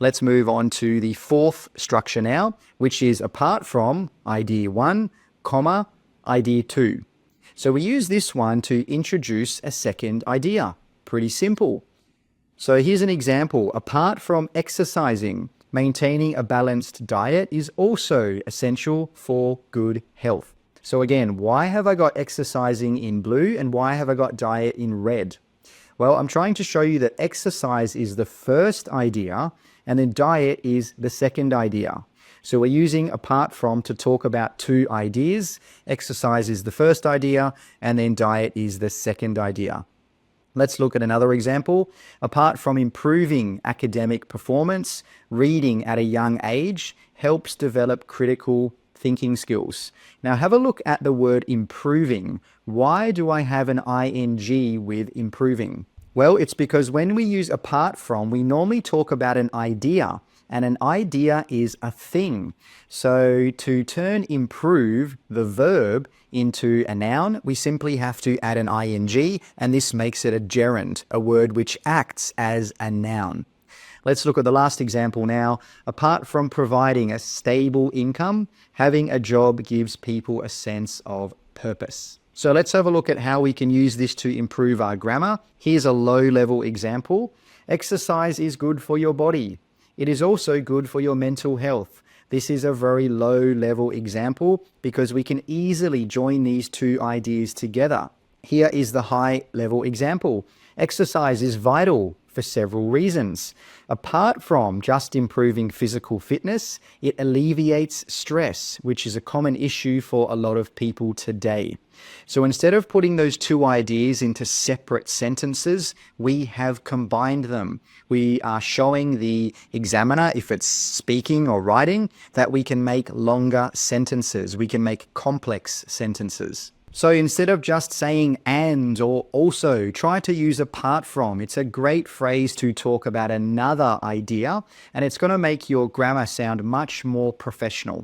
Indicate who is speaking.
Speaker 1: Let's move on to the fourth structure now, which is apart from idea 1, comma, idea 2. So we use this one to introduce a second idea. Pretty simple. So here's an example. Apart from exercising, maintaining a balanced diet is also essential for good health. So again, why have I got exercising in blue and why have I got diet in red? Well, I'm trying to show you that exercise is the first idea and then diet is the second idea. So we're using apart from to talk about two ideas. Exercise is the first idea and then diet is the second idea. Let's look at another example. Apart from improving academic performance, reading at a young age helps develop critical thinking skills. Now have a look at the word improving. Why do I have an ing with improving? Well, it's because when we use apart from, we normally talk about an idea, and an idea is a thing. So to turn improve, the verb, into a noun, we simply have to add an ing, and this makes it a gerund, a word which acts as a noun. Let's look at the last example now. Apart from providing a stable income, having a job gives people a sense of purpose. So let's have a look at how we can use this to improve our grammar. Here's a low-level example. Exercise is good for your body. It is also good for your mental health. This is a very low-level example because we can easily join these two ideas together. Here is the high-level example. Exercise is vital for several reasons. Apart from just improving physical fitness, it alleviates stress, which is a common issue for a lot of people today. So instead of putting those two ideas into separate sentences, we have combined them. We are showing the examiner, if it's speaking or writing, that we can make longer sentences. We can make complex sentences. So instead of just saying and or also, try to use apart from. It's a great phrase to talk about another idea, and it's going to make your grammar sound much more professional.